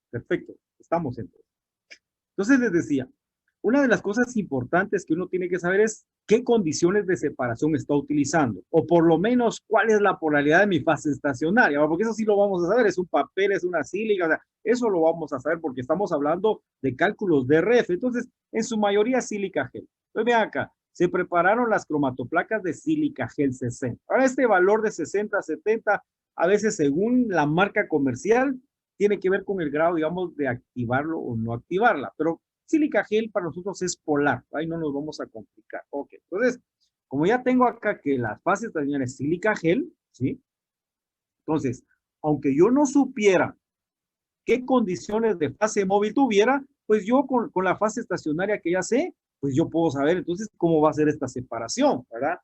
Perfecto, estamos entonces. Entonces les decía, una de las cosas importantes que uno tiene que saber es qué condiciones de separación está utilizando, o por lo menos cuál es la polaridad de mi fase estacionaria, porque eso sí lo vamos a saber, es un papel, es una sílica, o sea, eso lo vamos a saber porque estamos hablando de cálculos de RF, entonces en su mayoría sílica gel. Entonces vean acá, se prepararon las cromatoplacas de sílica gel 60. Ahora este valor de 60, 70, a veces según la marca comercial, tiene que ver con el grado, digamos, de activarlo o no activarla, pero sílica gel para nosotros es polar, ahí no nos vamos a complicar. Ok, entonces, como ya tengo acá que la fase estacionaria es sílica gel, ¿sí? Entonces, aunque yo no supiera qué condiciones de fase móvil tuviera, pues yo con la fase estacionaria que ya sé, pues yo puedo saber entonces cómo va a ser esta separación, ¿verdad?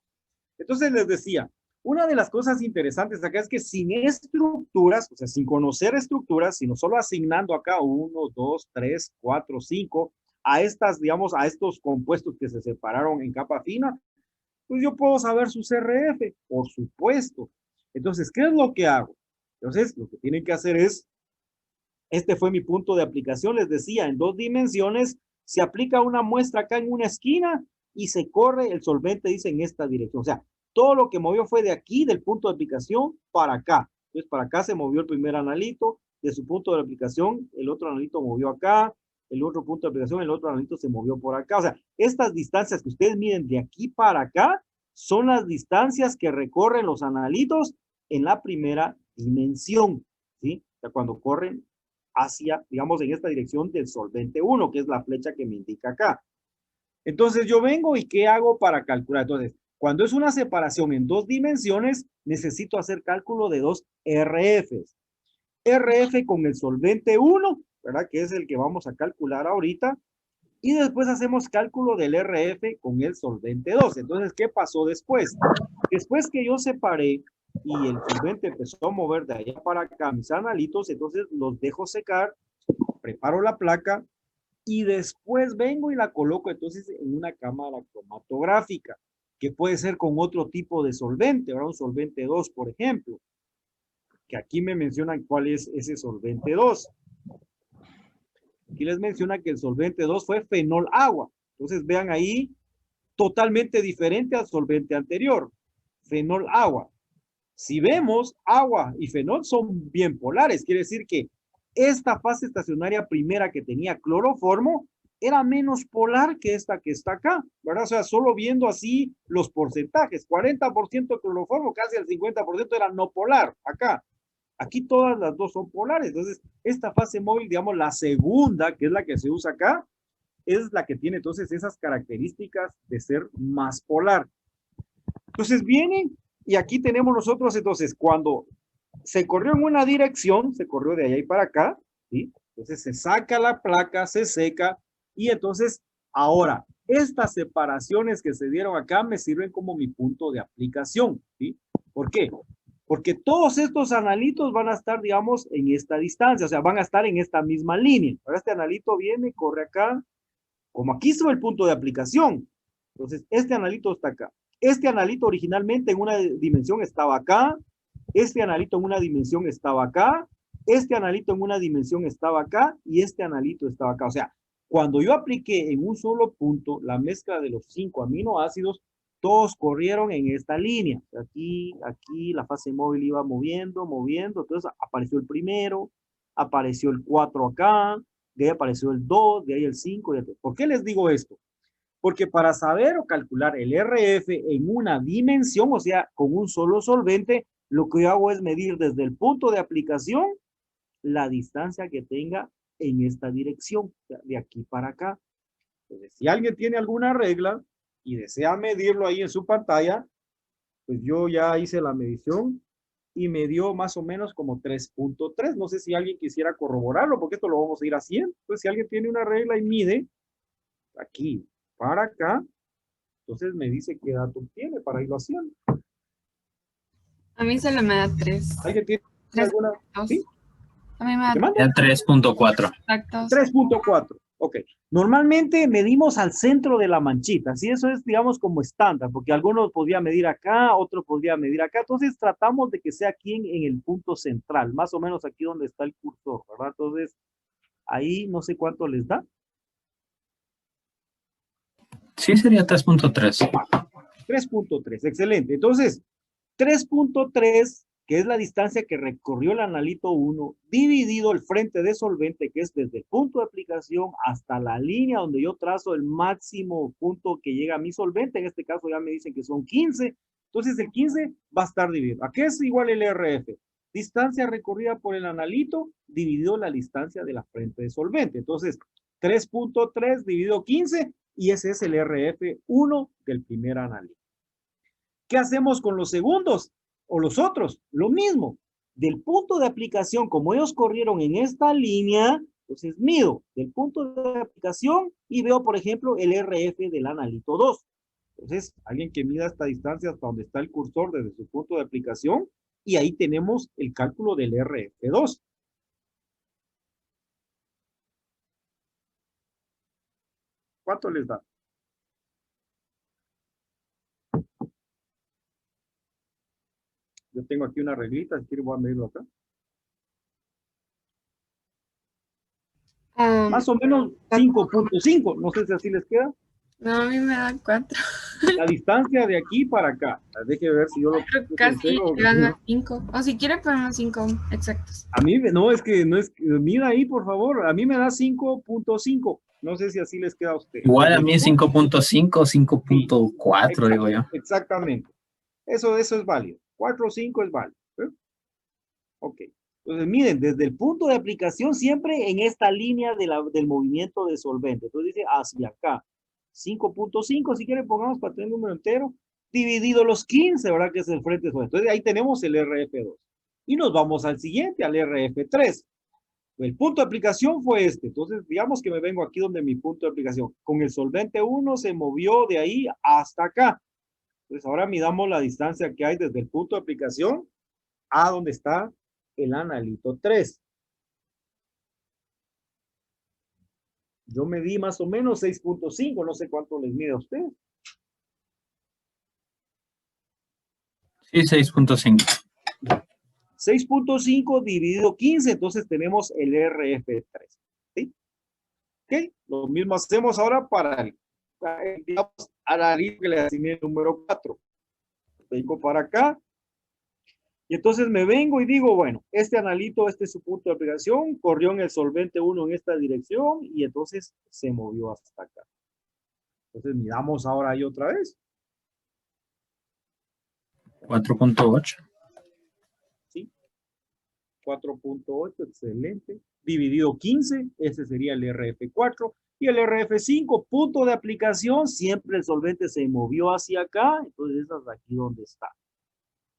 Entonces les decía, una de las cosas interesantes acá es que sin estructuras, o sea, sin conocer estructuras, sino solo asignando acá 1, 2, 3, 4, 5 a estas, digamos, a estos compuestos que se separaron en capa fina, pues yo puedo saber su CRF, por supuesto. Entonces, ¿qué es lo que hago? Entonces, lo que tienen que hacer es, este fue mi punto de aplicación, les decía, en 2 dimensiones, se aplica una muestra acá en una esquina y se corre, el solvente dice en esta dirección. O sea, todo lo que movió fue de aquí, del punto de aplicación, para acá. Entonces, para acá se movió el primer analito, de su punto de aplicación, el otro analito movió acá, el otro punto de aplicación, el otro analito se movió por acá. O sea, estas distancias que ustedes miden de aquí para acá son las distancias que recorren los analitos en la primera dimensión, ¿sí? O sea, cuando corren hacia, digamos, en esta dirección del solvente 1, que es la flecha que me indica acá. Entonces yo vengo y ¿qué hago para calcular? Entonces, cuando es una separación en 2 dimensiones, necesito hacer cálculo de 2 RFs. RF con el solvente 1, ¿verdad? Que es el que vamos a calcular ahorita. Y después hacemos cálculo del RF con el solvente 2. Entonces, ¿qué pasó después? Después que yo separé y el solvente empezó a mover de allá para acá mis analitos, entonces los dejo secar, preparo la placa y después vengo y la coloco entonces en una cámara cromatográfica, que puede ser con otro tipo de solvente, ahora un solvente 2, por ejemplo, que aquí me mencionan cuál es ese solvente 2. Aquí les menciona que el solvente 2 fue fenol agua. Entonces vean ahí, totalmente diferente al solvente anterior, fenol agua. Si vemos, agua y fenol son bien polares, quiere decir que esta fase estacionaria primera que tenía cloroformo era menos polar que esta que está acá, ¿verdad? O sea, solo viendo así los porcentajes, 40% cloroformo, casi el 50% era no polar acá. Aquí todas las dos son polares, entonces esta fase móvil, digamos, la segunda, que es la que se usa acá, es la que tiene entonces esas características de ser más polar. Entonces vienen y aquí tenemos nosotros, entonces, cuando se corrió en una dirección, se corrió de allá y para acá, ¿sí? Entonces se saca la placa, se seca y entonces ahora estas separaciones que se dieron acá me sirven como mi punto de aplicación, ¿sí? ¿Por qué? Porque todos estos analitos van a estar, digamos, en esta distancia, o sea, van a estar en esta misma línea. Ahora este analito viene, corre acá, como aquí está el punto de aplicación. Entonces, este analito está acá. Este analito originalmente en una dimensión estaba acá, este analito en una dimensión estaba acá, este analito en una dimensión estaba acá y este analito estaba acá. O sea, cuando yo apliqué en un solo punto la mezcla de los 5 aminoácidos, todos corrieron en esta línea. Aquí, aquí, la fase móvil iba moviendo, moviendo. Entonces apareció el primero, apareció el 4 acá, de ahí apareció el 2, de ahí el 5. ¿Por qué les digo esto? Porque para saber o calcular el RF en una dimensión, o sea, con un solo solvente, lo que yo hago es medir desde el punto de aplicación la distancia que tenga en esta dirección, de aquí para acá. Entonces, si alguien tiene alguna regla y desea medirlo ahí en su pantalla, pues yo ya hice la medición y me dio más o menos como 3.3. No sé si alguien quisiera corroborarlo, porque esto lo vamos a ir haciendo. Entonces, si alguien tiene una regla y mide aquí para acá, entonces me dice qué dato tiene para irlo haciendo. A mí solo me da 3. ¿Alguien tiene alguna? ¿Sí? A mí me da 3.4. exactos. 3.4. Ok. Normalmente medimos al centro de la manchita. ¿Sí? Eso es, digamos, como estándar, porque algunos podrían medir acá, otro podría medir acá. Entonces tratamos de que sea aquí en el punto central, más o menos aquí donde está el cursor, ¿verdad? Entonces, Ahí no sé cuánto les da. Sí, sería 3.3. 3.3, excelente. Entonces, 3.3, que es la distancia que recorrió el analito 1, dividido el frente de solvente, que es desde el punto de aplicación hasta la línea donde yo trazo el máximo punto que llega a mi solvente. En este caso ya me dicen que son 15. Entonces, el 15 va a estar dividido. ¿A qué es igual el RF? Distancia recorrida por el analito dividido la distancia de la frente de solvente. Entonces, 3.3 dividido 15 y ese es el RF1 del primer analito. ¿Qué hacemos con los segundos o los otros? Lo mismo. Del punto de aplicación, como ellos corrieron en esta línea, entonces mido del punto de aplicación y veo, por ejemplo, el RF del analito 2. Entonces, alguien que mida esta distancia hasta donde está el cursor desde su punto de aplicación, y ahí tenemos el cálculo del RF2. ¿Cuánto les da? Yo tengo aquí una reglita, si quieren voy a medirlo acá. Más o menos 5.5, no sé si así les queda. No, a mí me da 4. La distancia de aquí para acá. Deje ver si yo lo Creo que casi llegando a 5. O si quiere ponemos 5 exactos. A mí, no, es que, mira ahí, por favor, a mí me da 5.5. No sé si así les queda a usted. Igual a mí 5.5, 5.4, digo yo. Exactamente. Eso es válido. 4 o 5 es válido. ¿Eh? Ok. Entonces, miren, desde el punto de aplicación, siempre en esta línea del movimiento de solvente. Entonces dice hacia acá. 5.5, si quieren pongamos para tener el número entero, dividido los 15, ¿verdad? Que es el frente de solvente. Entonces ahí tenemos el RF2. Y nos vamos al siguiente, al RF3. El punto de aplicación fue este. Entonces, digamos que me vengo aquí donde mi punto de aplicación. Con el solvente 1 se movió de ahí hasta acá. Entonces, ahora midamos la distancia que hay desde el punto de aplicación a donde está el analito 3. Yo medí más o menos 6.5. No sé cuánto les mide a usted. Sí, 6.5. 6.5 dividido 15, entonces tenemos el RF3. ¿Sí? Ok, lo mismo hacemos ahora para el analito que le asigné el número 4. Vengo para acá. Y entonces me vengo y digo, bueno, este analito, este es su punto de aplicación, corrió en el solvente 1 en esta dirección y entonces se movió hasta acá. Entonces miramos ahora ahí otra vez. 4.8. 4.8, excelente. Dividido 15, ese sería el RF4. Y el RF5, punto de aplicación, siempre el solvente se movió hacia acá, entonces esa es aquí donde está.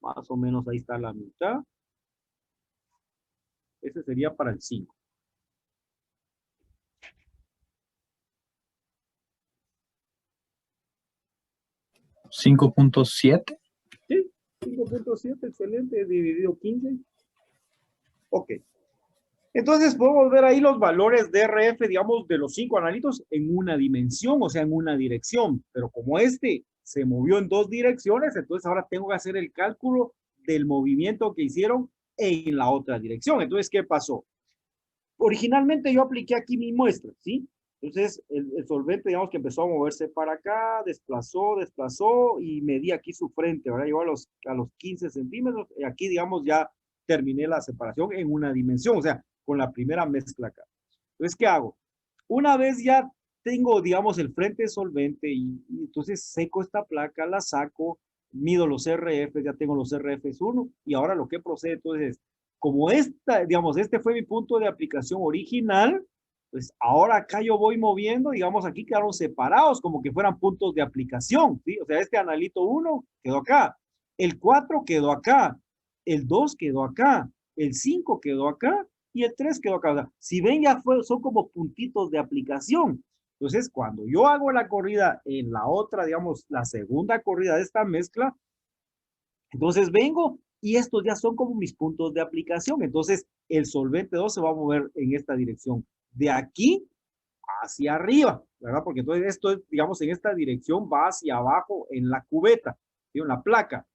Más o menos ahí está la mitad. Ese sería para el 5. ¿5.7? Sí, 5.7, excelente, dividido 15. Ok. Entonces podemos ver ahí los valores de RF, digamos, de los 5 analitos en una dimensión, o sea, en una dirección. Pero como este se movió en 2 direcciones, entonces ahora tengo que hacer el cálculo del movimiento que hicieron en la otra dirección. Entonces, ¿qué pasó? Originalmente yo apliqué aquí mi muestra, ¿sí? Entonces, el solvente, digamos que empezó a moverse para acá, desplazó y medí aquí su frente, ¿verdad? Llegó a los 15 centímetros y aquí, digamos, ya terminé la separación en una dimensión, o sea, con la primera mezcla acá. Entonces, ¿qué hago? Una vez ya tengo, digamos, el frente solvente y entonces seco esta placa, la saco, mido los RF, ya tengo los RFs 1 y ahora lo que procede entonces es, como digamos, este fue mi punto de aplicación original, pues ahora acá yo voy moviendo, digamos, aquí quedaron separados como que fueran puntos de aplicación, ¿sí? O sea, este analito 1 quedó acá, el 4 quedó acá, el 2 quedó acá, el 5 quedó acá y el 3 quedó acá. Si ven, ya son como puntitos de aplicación. Entonces, cuando yo hago la corrida en la otra, digamos, la segunda corrida de esta mezcla, entonces vengo y estos ya son como mis puntos de aplicación. Entonces, el solvente 2 se va a mover en esta dirección. De aquí hacia arriba, ¿verdad? Porque entonces esto, digamos, en esta dirección va hacia abajo en la cubeta, ¿sí? En la placa.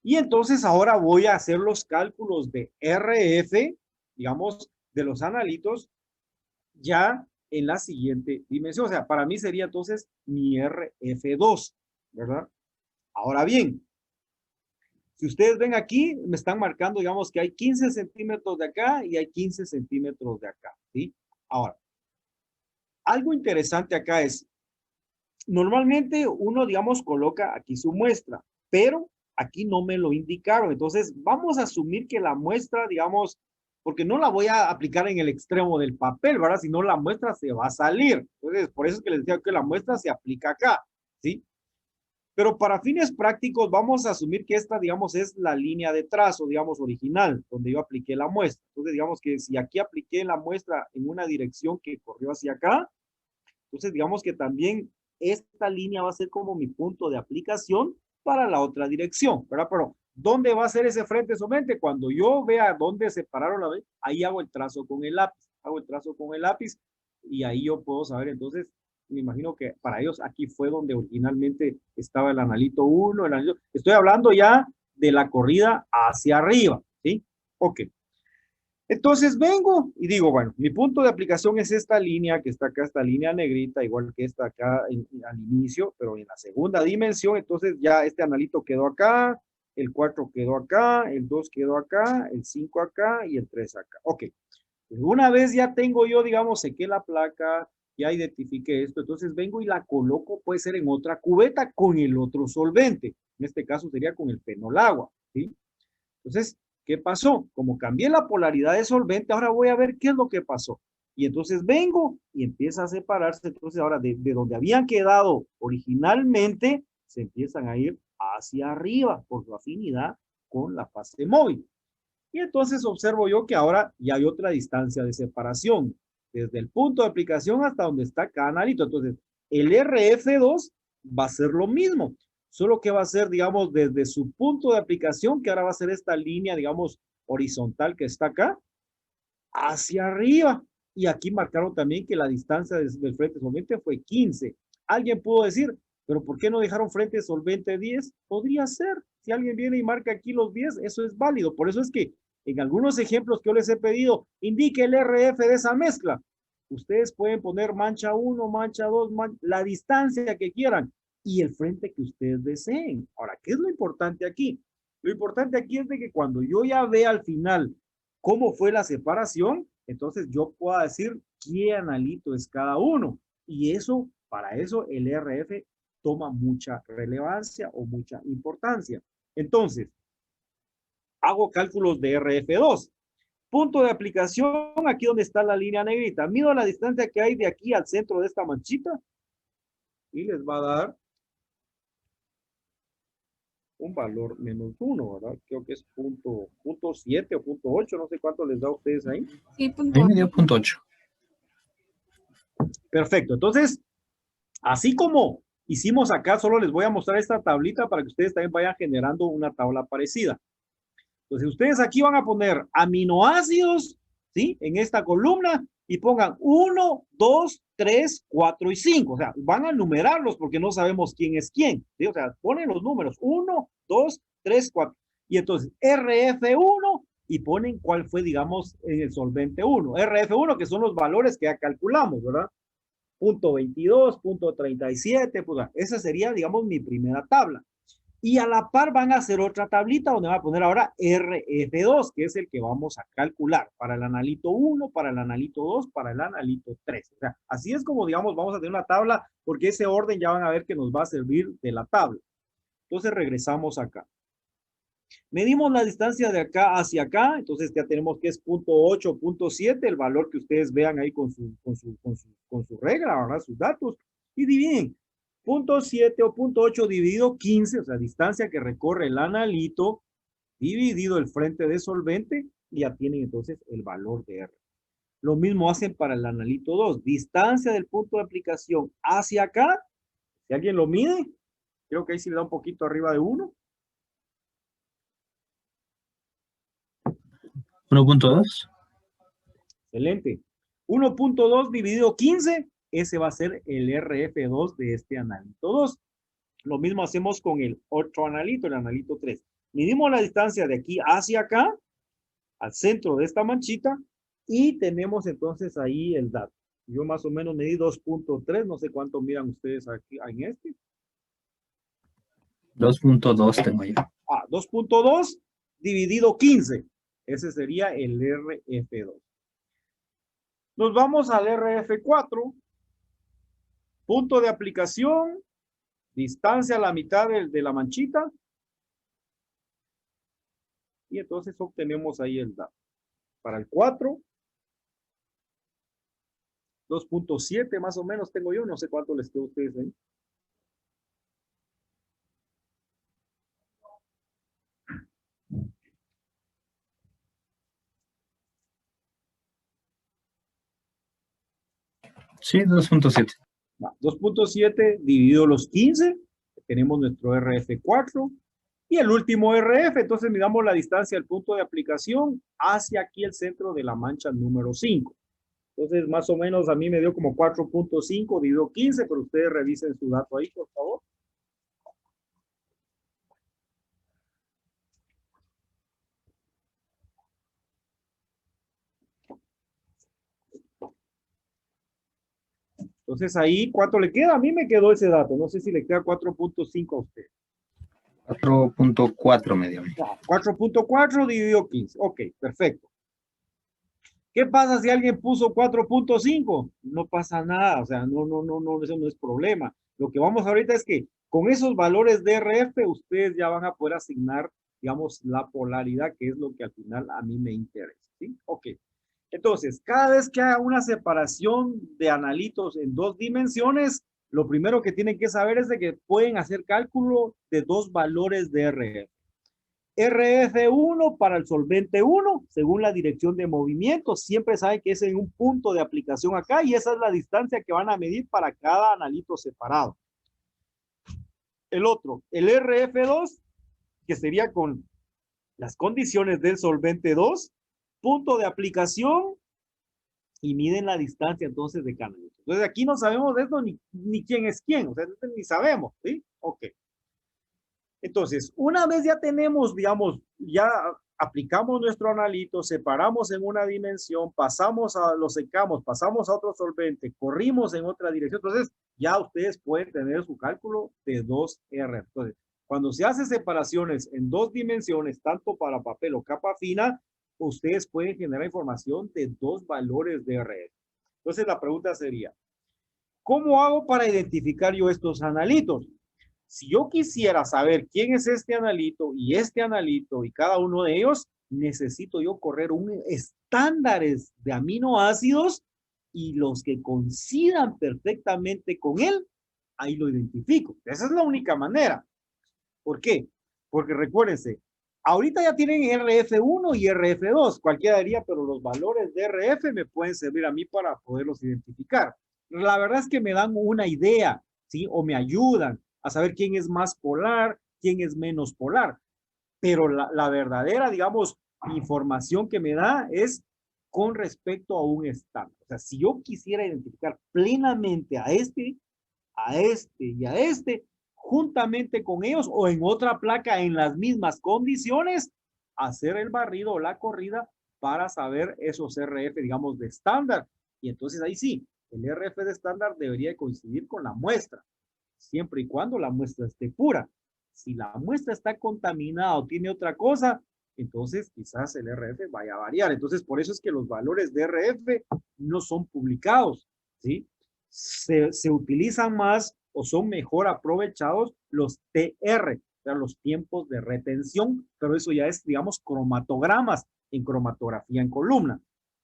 Y entonces ahora voy a hacer los cálculos de RF, digamos, de los analitos ya en la siguiente dimensión. O sea, para mí sería entonces mi RF2, ¿verdad? Ahora bien, si ustedes ven aquí, me están marcando, digamos, que hay 15 centímetros de acá y hay 15 centímetros de acá, ¿sí? Ahora, algo interesante acá es, normalmente uno, digamos, coloca aquí su muestra, pero aquí no me lo indicaron. Entonces, vamos a asumir que la muestra, digamos, porque no la voy a aplicar en el extremo del papel, ¿verdad? Si no, la muestra se va a salir. Entonces, por eso es que les decía que la muestra se aplica acá, ¿sí? Pero para fines prácticos, vamos a asumir que esta, digamos, es la línea de trazo, digamos, original, donde yo apliqué la muestra. Entonces, digamos que si aquí apliqué la muestra en una dirección que corrió hacia acá, entonces digamos que también esta línea va a ser como mi punto de aplicación para la otra dirección, ¿verdad? Pero, ¿dónde va a ser ese frente somente? Cuando yo vea dónde separaron la vez, ahí hago el trazo con el lápiz. Hago el trazo con el lápiz y ahí yo puedo saber, entonces, me imagino que para ellos aquí fue donde originalmente estaba el analito 1, el analito. Estoy hablando ya de la corrida hacia arriba, ¿sí? Ok. Entonces vengo y digo, bueno, mi punto de aplicación es esta línea que está acá, esta línea negrita, igual que esta acá al inicio, pero en la segunda dimensión, entonces ya este analito quedó acá, el 4 quedó acá, el 2 quedó acá, el 5 acá y el 3 acá. Ok, una vez ya tengo yo, digamos, sequé la placa, ya identifiqué esto, entonces vengo y la coloco, puede ser en otra cubeta con el otro solvente, en este caso sería con el fenolagua, ¿sí? Entonces, ¿qué pasó? Como cambié la polaridad de solvente, ahora voy a ver qué es lo que pasó. Y entonces vengo y empieza a separarse. Entonces ahora de donde habían quedado originalmente, se empiezan a ir hacia arriba por su afinidad con la fase móvil. Y entonces observo yo que ahora ya hay otra distancia de separación, desde el punto de aplicación hasta donde está cada analito. Entonces, el RF2 va a ser lo mismo, solo que va a ser, digamos, desde su punto de aplicación, que ahora va a ser esta línea, digamos, horizontal que está acá, hacia arriba. Y aquí marcaron también que la distancia del frente solvente fue 15. Alguien pudo decir, pero ¿por qué no dejaron frente solvente 10? Podría ser. Si alguien viene y marca aquí los 10, eso es válido. Por eso es que en algunos ejemplos que yo les he pedido, indique el RF de esa mezcla. Ustedes pueden poner mancha 1, mancha 2, la distancia que quieran y el frente que ustedes deseen. Ahora, ¿qué es lo importante aquí? Lo importante aquí es de que cuando yo ya vea al final cómo fue la separación, entonces yo puedo decir qué analito es cada uno. Y eso, para eso, el RF toma mucha relevancia o mucha importancia. Entonces, hago cálculos de RF2. Punto de aplicación, aquí donde está la línea negrita. Mido la distancia que hay de aquí al centro de esta manchita y les va a dar un valor -1, ¿verdad? Creo que es punto 7 o punto 8, no sé cuánto les da a ustedes ahí. Sí, A mí me dio punto 8. Perfecto, entonces, así como hicimos acá, solo les voy a mostrar esta tablita para que ustedes también vayan generando una tabla parecida. Entonces, ustedes aquí van a poner aminoácidos, ¿sí? En esta columna y pongan 1, 2, 3, 4 y 5. O sea, van a numerarlos porque no sabemos quién es quién, ¿sí? O sea, ponen los números 1, 2, 3, 4. Y entonces, RF1 y ponen cuál fue, digamos, en el solvente 1. RF1, que son los valores que ya calculamos, ¿verdad? Punto 22, punto 37, pues esa sería, digamos, mi primera tabla. Y a la par van a hacer otra tablita donde van a poner ahora RF2, que es el que vamos a calcular para el analito 1, para el analito 2, para el analito 3. O sea, así es como, digamos, vamos a tener una tabla, porque ese orden ya van a ver que nos va a servir de la tabla. Entonces regresamos acá. Medimos la distancia de acá hacia acá, entonces ya tenemos que es punto 8, punto 7, el valor que ustedes vean ahí con su regla, ¿verdad? Sus datos, y dividen. Punto 7 o punto 8 dividido 15, o sea, distancia que recorre el analito, dividido el frente de solvente, y ya tienen entonces el valor de R. Lo mismo hacen para el analito 2, distancia del punto de aplicación hacia acá, si alguien lo mide, creo que ahí sí le da un poquito arriba de 1. 1.2. Excelente. 1.2 dividido 15, ese va a ser el RF2 de este analito 2. Lo mismo hacemos con el otro analito, el analito 3. Midimos la distancia de aquí hacia acá, al centro de esta manchita, y tenemos entonces ahí el dato. Yo más o menos medí 2.3, no sé cuánto miran ustedes aquí en este. 2.2 tengo yo. 2.2 dividido 15. Ese sería el RF2. Nos vamos al RF4. Punto de aplicación, distancia a la mitad de la manchita. Y entonces obtenemos ahí el dato. Para el 4, 2.7 más o menos tengo yo, no sé cuánto les quedó a ustedes ahí. Sí, 2.7. 2.7 dividido los 15, tenemos nuestro RF4 y el último RF, entonces midamos la distancia del punto de aplicación hacia aquí el centro de la mancha número 5. Entonces, más o menos a mí me dio como 4.5 dividido 15, pero ustedes revisen su dato ahí, por favor. Entonces ahí, ¿cuánto le queda? A mí me quedó ese dato. No sé si le queda 4.5 a usted. 4.4 me dio. 4.4 dividido 15. Ok, perfecto. ¿Qué pasa si alguien puso 4.5? No pasa nada. O sea, no, eso no es problema. Lo que vamos ahorita es que con esos valores de RF, ustedes ya van a poder asignar, digamos, la polaridad, que es lo que al final a mí me interesa. ¿Sí? Ok. Entonces, cada vez que haga una separación de analitos en 2 dimensiones, lo primero que tienen que saber es de que pueden hacer cálculo de 2 valores de RF. RF1 para el solvente 1, según la dirección de movimiento, siempre saben que es en un punto de aplicación acá y esa es la distancia que van a medir para cada analito separado. El otro, el RF2, que sería con las condiciones del solvente 2, punto de aplicación y miden la distancia entonces de cada analito. Entonces aquí no sabemos de esto ni quién es quién, o sea, ni sabemos, ¿sí? Ok. Entonces, una vez ya tenemos, digamos, ya aplicamos nuestro analito, separamos en una dimensión, lo secamos, pasamos a otro solvente, corrimos en otra dirección, entonces ya ustedes pueden tener su cálculo de 2R. Entonces, cuando se hace separaciones en 2 dimensiones, tanto para papel o capa fina, ustedes pueden generar información de 2 valores de RF. Entonces, la pregunta sería, ¿cómo hago para identificar yo estos analitos? Si yo quisiera saber quién es este analito y cada uno de ellos, necesito yo correr un estándares de aminoácidos y los que coincidan perfectamente con él, ahí lo identifico. Esa es la única manera. ¿Por qué? Porque recuérdense, ahorita ya tienen RF1 y RF2, cualquiera diría, pero los valores de RF me pueden servir a mí para poderlos identificar. La verdad es que me dan una idea, ¿sí? O me ayudan a saber quién es más polar, quién es menos polar. Pero la verdadera, digamos, información que me da es con respecto a un estándar. O sea, si yo quisiera identificar plenamente a este y a este, juntamente con ellos o en otra placa en las mismas condiciones, hacer el barrido o la corrida para saber esos RF, digamos, de estándar. Y entonces ahí sí, el RF de estándar debería coincidir con la muestra, siempre y cuando la muestra esté pura. Si la muestra está contaminada o tiene otra cosa, entonces quizás el RF vaya a variar. Entonces, por eso es que los valores de RF no son publicados, ¿sí? Se utilizan más o son mejor aprovechados los TR, o sea, los tiempos de retención, pero eso ya es, digamos, cromatogramas en cromatografía en columna.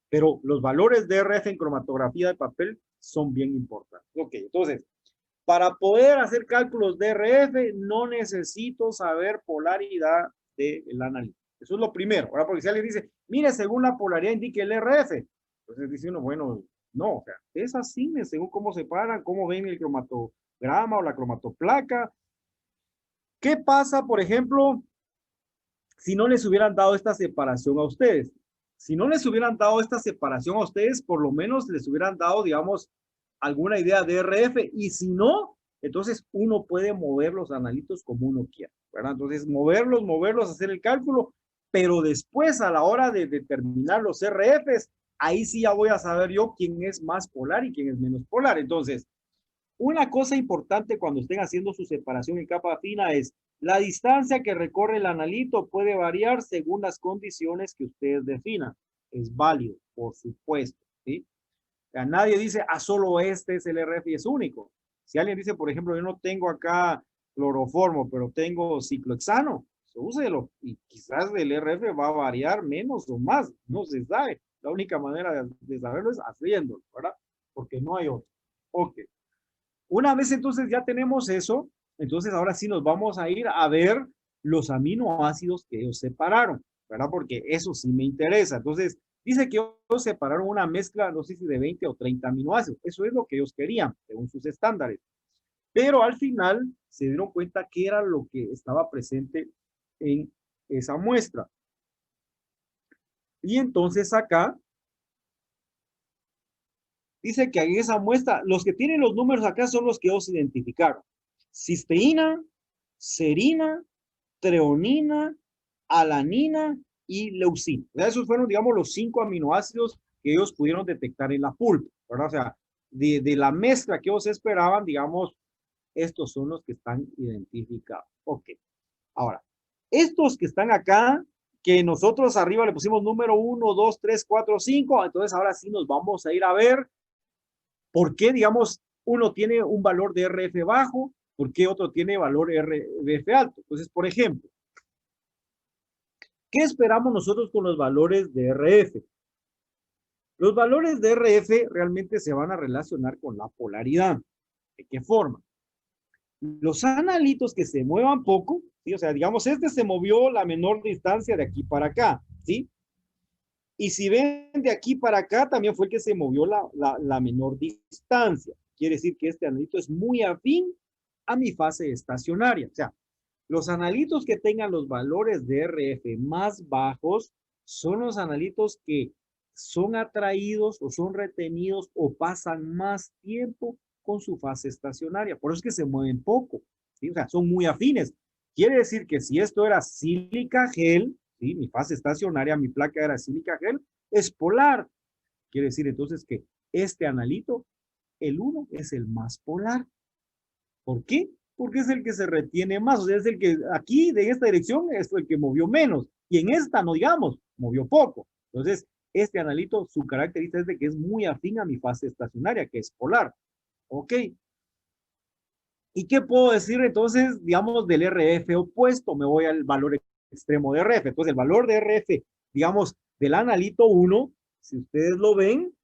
Pero los valores de RF en cromatografía de papel son bien importantes. Ok, entonces, para poder hacer cálculos de RF, no necesito saber polaridad del analito. Eso es lo primero. Ahora, porque si alguien dice, mire, según la polaridad indique el RF. Entonces dice uno, bueno, no, o sea, es así, según cómo se paran, cómo ven el cromatograma o la cromatoplaca. ¿Qué pasa, por ejemplo, si no les hubieran dado esta separación a ustedes? Si no les hubieran dado esta separación a ustedes, por lo menos les hubieran dado, digamos, alguna idea de RF, y si no, entonces uno puede mover los analitos como uno quiera, ¿verdad? Entonces, moverlos, hacer el cálculo, pero después a la hora de determinar los RFs, ahí sí ya voy a saber yo quién es más polar y quién es menos polar. Entonces, una cosa importante cuando estén haciendo su separación en capa fina es la distancia que recorre el analito puede variar según las condiciones que ustedes definan. Es válido, por supuesto, ¿sí? O sea, nadie dice, solo este es el RF y es único. Si alguien dice, por ejemplo, yo no tengo acá cloroformo, pero tengo ciclohexano, úselo. Y quizás el RF va a variar menos o más, no se sabe. La única manera de saberlo es haciéndolo, ¿verdad? Porque no hay otro. Ok. Una vez entonces ya tenemos eso, entonces ahora sí nos vamos a ir a ver los aminoácidos que ellos separaron, ¿verdad? Porque eso sí me interesa. Entonces, dice que ellos separaron una mezcla, no sé si de 20 o 30 aminoácidos. Eso es lo que ellos querían, según sus estándares. Pero al final se dieron cuenta que era lo que estaba presente en esa muestra. Y entonces acá dice que en esa muestra, los que tienen los números acá son los que ellos identificaron. Cisteína, serina, treonina, alanina y leucina. Esos fueron, digamos, los 5 aminoácidos que ellos pudieron detectar en la pulpa, ¿verdad? O sea, de la mezcla que ellos esperaban, digamos, estos son los que están identificados. Ok. Ahora, estos que están acá, que nosotros arriba le pusimos número 1, 2, 3, 4, 5, entonces ahora sí nos vamos a ir a ver por qué, digamos, uno tiene un valor de RF bajo, por qué otro tiene valor RF alto. Entonces, por ejemplo, ¿qué esperamos nosotros con los valores de RF? Los valores de RF realmente se van a relacionar con la polaridad. ¿De qué forma? Los analitos que se muevan poco, ¿sí? O sea, digamos, este se movió la menor distancia de aquí para acá, ¿sí? Y si ven de aquí para acá, también fue el que se movió la menor distancia. Quiere decir que este analito es muy afín a mi fase estacionaria. O sea, los analitos que tengan los valores de RF más bajos son los analitos que son atraídos o son retenidos o pasan más tiempo con su fase estacionaria. Por eso es que se mueven poco, ¿sí? O sea, son muy afines. Quiere decir que si esto era sílica gel, ¿sí? Mi fase estacionaria, mi placa era sílica gel, es polar. Quiere decir entonces que este analito, el 1, es el más polar. ¿Por qué? Porque es el que se retiene más, o sea, es el que aquí, de esta dirección, es el que movió menos, y en esta, no digamos, movió poco. Entonces, este analito, su característica es de que es muy afín a mi fase estacionaria, que es polar. ¿Ok? ¿Y qué puedo decir entonces, digamos, del RF opuesto? Me voy al valor extremo de RF. Entonces, el valor de RF, digamos, del analito 1, si ustedes lo ven,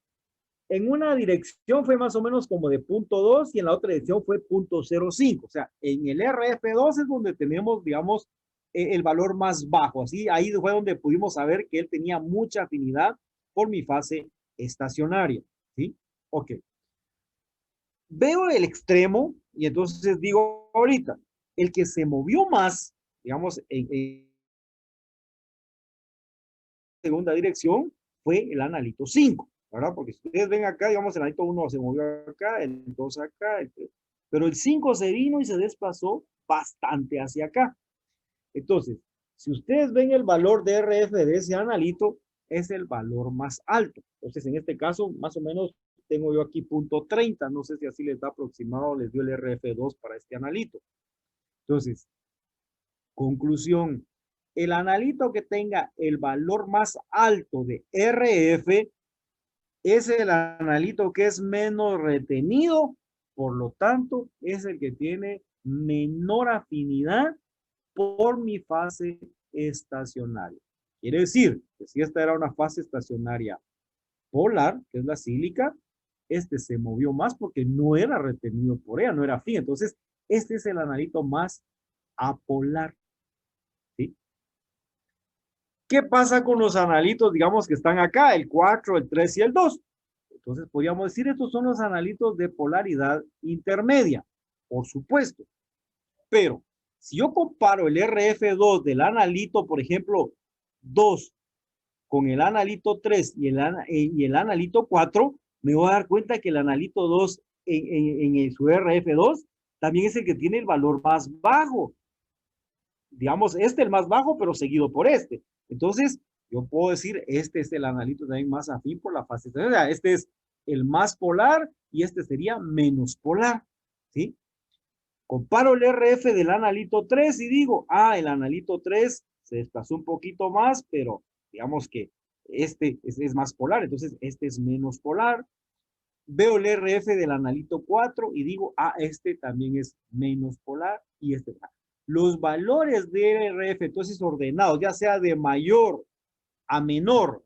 en una dirección fue más o menos como de 0.2 y en la otra dirección fue 0.05. O sea, en el RF2 es donde tenemos, digamos, el valor más bajo. Así, ahí fue donde pudimos saber que él tenía mucha afinidad por mi fase estacionaria. ¿Sí? Ok. Veo el extremo y entonces digo ahorita, el que se movió más, digamos, en segunda dirección fue el analito 5. ¿Verdad? Porque si ustedes ven acá, digamos, el analito 1 se movió acá, el 2 acá, el 3. Pero el 5 se vino y se desplazó bastante hacia acá. Entonces, si ustedes ven el valor de RF de ese analito, es el valor más alto. Entonces, en este caso, más o menos, tengo yo aquí 0.30. No sé si así les da aproximado, les dio el RF2 para este analito. Entonces, conclusión. El analito que tenga el valor más alto de RF es el analito que es menos retenido, por lo tanto, es el que tiene menor afinidad por mi fase estacionaria. Quiere decir que si esta era una fase estacionaria polar, que es la sílica, este se movió más porque no era retenido por ella, no era afín. Entonces, este es el analito más apolar. ¿Sí? ¿Qué pasa con los analitos, digamos, que están acá, el 4, el 3 y el 2? Entonces, podríamos decir, estos son los analitos de polaridad intermedia, por supuesto. Pero, si yo comparo el RF2 del analito, por ejemplo, 2 con el analito 3 y el analito 4, me voy a dar cuenta que el analito 2 en su RF2 también es el que tiene el valor más bajo. Digamos, este el más bajo, pero seguido por este. Entonces, yo puedo decir, este es el analito también más afín por la fase estacionaria. O sea, este es el más polar y este sería menos polar, ¿sí? Comparo el RF del analito 3 y digo, el analito 3 se desplazó un poquito más, pero digamos que este es más polar, entonces este es menos polar. Veo el RF del analito 4 y digo, este también es menos polar y este. Los valores de RF, entonces ordenados, ya sea de mayor a menor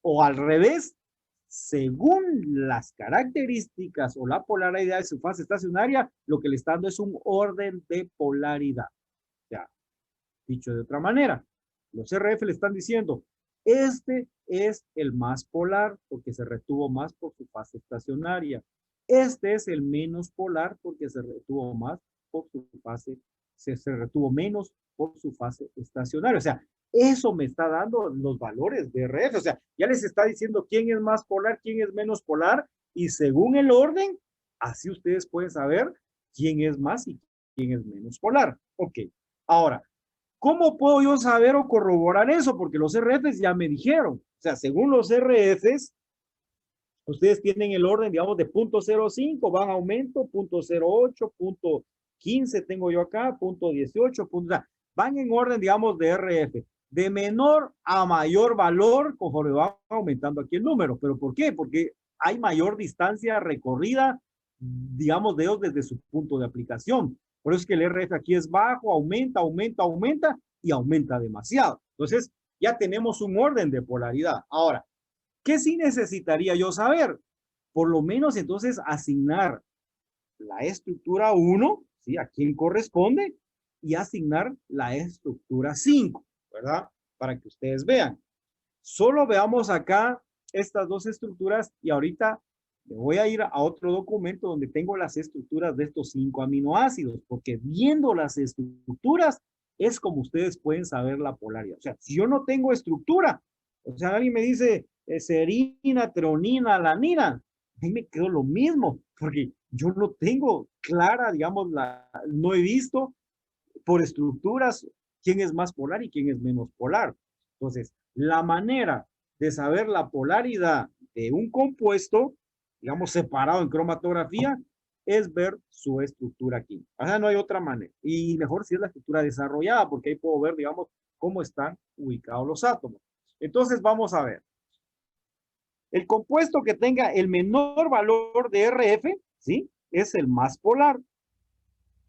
o al revés, según las características o la polaridad de su fase estacionaria, lo que le está dando es un orden de polaridad. Ya, dicho de otra manera, los RF le están diciendo, este es el más polar porque se retuvo más por su fase estacionaria. Este es el menos polar porque se retuvo más por su fase, se retuvo menos por su fase estacionaria. O sea, eso me está dando los valores de RF. O sea, ya les está diciendo quién es más polar, quién es menos polar, y según el orden, así ustedes pueden saber quién es más y quién es menos polar. Ok, ahora, ¿cómo puedo yo saber o corroborar eso? Porque los RFs ya me dijeron. O sea, según los RFs, ustedes tienen el orden, digamos, de 0.05, van a aumento, 0.08, 0.15 tengo yo acá, 0.18, van en orden, digamos, de RF. De menor a mayor valor conforme va aumentando aquí el número. ¿Pero por qué? Porque hay mayor distancia recorrida, digamos, de ellos desde su punto de aplicación. Por eso es que el RF aquí es bajo, aumenta, aumenta, aumenta y aumenta demasiado. Entonces, ya tenemos un orden de polaridad. Ahora, ¿qué sí necesitaría yo saber? Por lo menos entonces asignar la estructura 1, ¿sí? A quién corresponde, y asignar la estructura 5, ¿verdad? Para que ustedes vean. Solo veamos acá estas dos estructuras y ahorita me voy a ir a otro documento donde tengo las estructuras de estos 5 aminoácidos, porque viendo las estructuras es como ustedes pueden saber la polaridad. O sea, si yo no tengo estructura, o sea, alguien me dice serina, treonina, alanina, a mí me quedó lo mismo, porque yo no tengo clara, digamos, no he visto por estructuras quién es más polar y quién es menos polar. Entonces, la manera de saber la polaridad de un compuesto, digamos, separado en cromatografía, es ver su estructura química. O sea, no hay otra manera. Y mejor si es la estructura desarrollada, porque ahí puedo ver, digamos, cómo están ubicados los átomos. Entonces, vamos a ver. El compuesto que tenga el menor valor de RF, ¿sí? Es el más polar.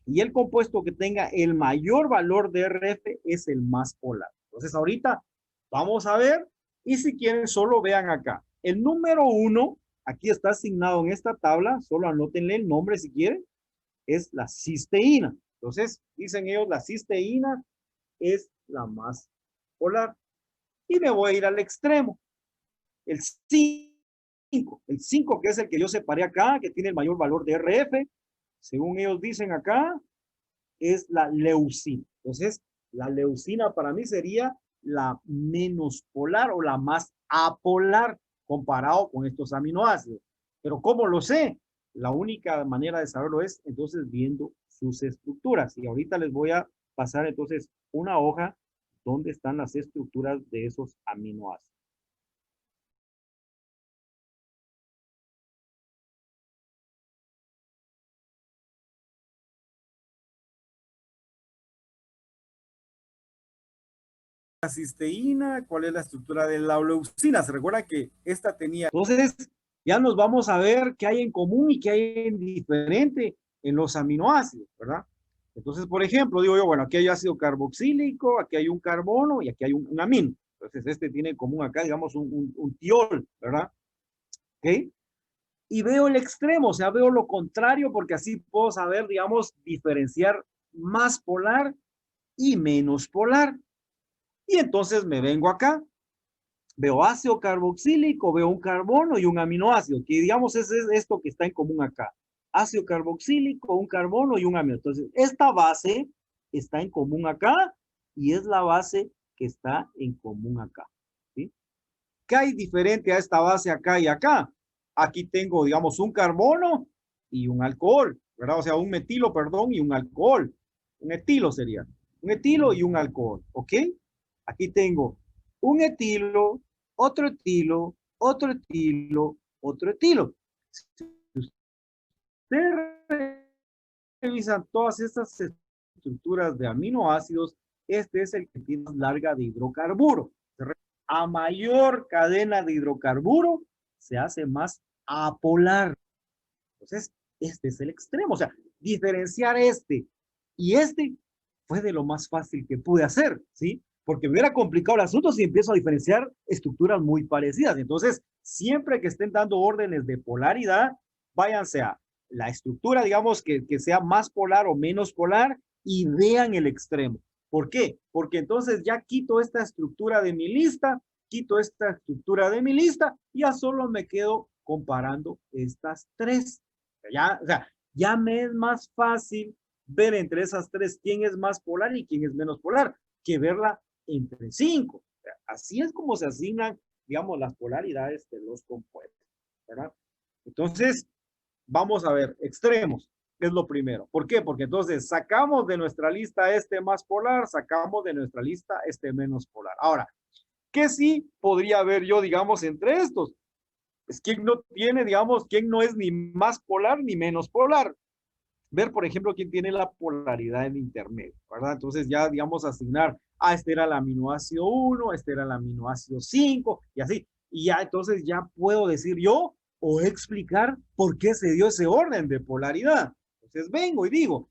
Y el compuesto que tenga el mayor valor de RF es el más polar. Entonces, ahorita vamos a ver. Y si quieren, solo vean acá. El número 1, aquí está asignado en esta tabla. Solo anótenle el nombre si quieren. Es la cisteína. Entonces, dicen ellos, la cisteína es la más polar. Y me voy a ir al extremo. El 5, que es el que yo separé acá, que tiene el mayor valor de RF, según ellos dicen acá, es la leucina. Entonces, la leucina para mí sería la menos polar o la más apolar comparado con estos aminoácidos. Pero ¿cómo lo sé? La única manera de saberlo es entonces viendo sus estructuras. Y ahorita les voy a pasar entonces una hoja donde están las estructuras de esos aminoácidos. La cisteína, cuál es la estructura de la leucina. Se recuerda que esta tenía. Entonces, ya nos vamos a ver qué hay en común y qué hay en diferente en los aminoácidos, ¿verdad? Entonces, por ejemplo, digo yo, bueno, aquí hay ácido carboxílico, aquí hay un carbono y aquí hay un amino. Entonces, este tiene en común acá, digamos, un tiol, ¿verdad? ¿Ok? Y veo el extremo, o sea, veo lo contrario porque así puedo saber, digamos, diferenciar más polar y menos polar. Y entonces me vengo acá, veo ácido carboxílico, veo un carbono y un aminoácido, que digamos es esto que está en común acá. Ácido carboxílico, un carbono y un amino. Entonces, esta base está en común acá y es la base que está en común acá. ¿Sí? ¿Qué hay diferente a esta base acá y acá? Aquí tengo, digamos, un carbono y un alcohol, ¿verdad? O sea, un metilo, perdón, y un alcohol. Un etilo sería. Un etilo y un alcohol, ¿ok? Aquí tengo un etilo, otro etilo, otro etilo, otro etilo. Si ustedes revisan todas estas estructuras de aminoácidos, este es el que tiene más larga de hidrocarburo. A mayor cadena de hidrocarburo, se hace más apolar. Entonces, este es el extremo. O sea, diferenciar este y este fue de lo más fácil que pude hacer, ¿sí? Porque me hubiera complicado el asunto si empiezo a diferenciar estructuras muy parecidas. Entonces, siempre que estén dando órdenes de polaridad, váyanse a la estructura, digamos, que sea más polar o menos polar y vean el extremo. ¿Por qué? Porque entonces ya quito esta estructura de mi lista, quito esta estructura de mi lista y ya solo me quedo comparando estas tres. Ya, o sea, ya me es más fácil ver entre esas tres quién es más polar y quién es menos polar, que verla entre cinco. O sea, así es como se asignan, digamos, las polaridades de los compuestos, ¿verdad? Entonces, vamos a ver, extremos, es lo primero. ¿Por qué? Porque entonces sacamos de nuestra lista este más polar, sacamos de nuestra lista este menos polar. Ahora, ¿qué sí podría haber yo, digamos, entre estos? Es quien no tiene, digamos, quien no es ni más polar ni menos polar. Ver, por ejemplo, quién tiene la polaridad en intermedio, ¿verdad? Entonces ya, digamos, asignar, este era el aminoácido 1, este era el aminoácido 5, y así. Y ya, entonces ya puedo decir yo o explicar por qué se dio ese orden de polaridad. Entonces vengo y digo,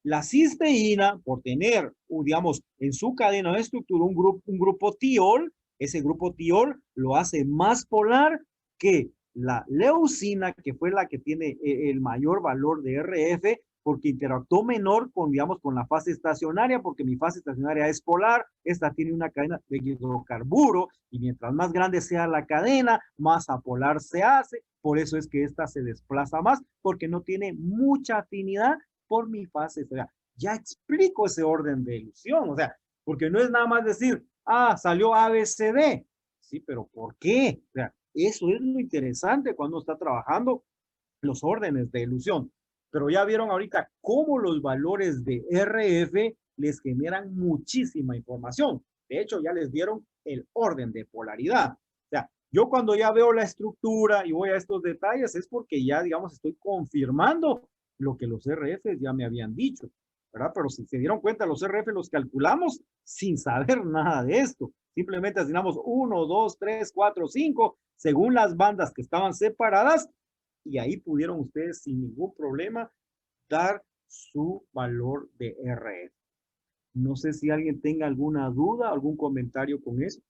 la cisteína, por tener, digamos, en su cadena de estructura un grupo tiol, ese grupo tiol lo hace más polar que la leucina, que fue la que tiene el mayor valor de RF, porque interactuó menor con, digamos, con la fase estacionaria, porque mi fase estacionaria es polar, esta tiene una cadena de hidrocarburo, y mientras más grande sea la cadena, más apolar se hace, por eso es que esta se desplaza más, porque no tiene mucha afinidad por mi fase. O sea, ya explico ese orden de ilusión, o sea, porque no es nada más decir, salió ABCD, sí, pero ¿por qué? O sea, eso es lo interesante cuando está trabajando los órdenes de ilusión. Pero ya vieron ahorita cómo los valores de RF les generan muchísima información. De hecho, ya les dieron el orden de polaridad. O sea, yo cuando ya veo la estructura y voy a estos detalles es porque ya, digamos, estoy confirmando lo que los RF ya me habían dicho, ¿verdad? Pero si se dieron cuenta, los RF los calculamos sin saber nada de esto. Simplemente asignamos 1, 2, 3, 4, 5, según las bandas que estaban separadas, y ahí pudieron ustedes sin ningún problema dar su valor de RF. No sé si alguien tenga alguna duda, algún comentario con eso.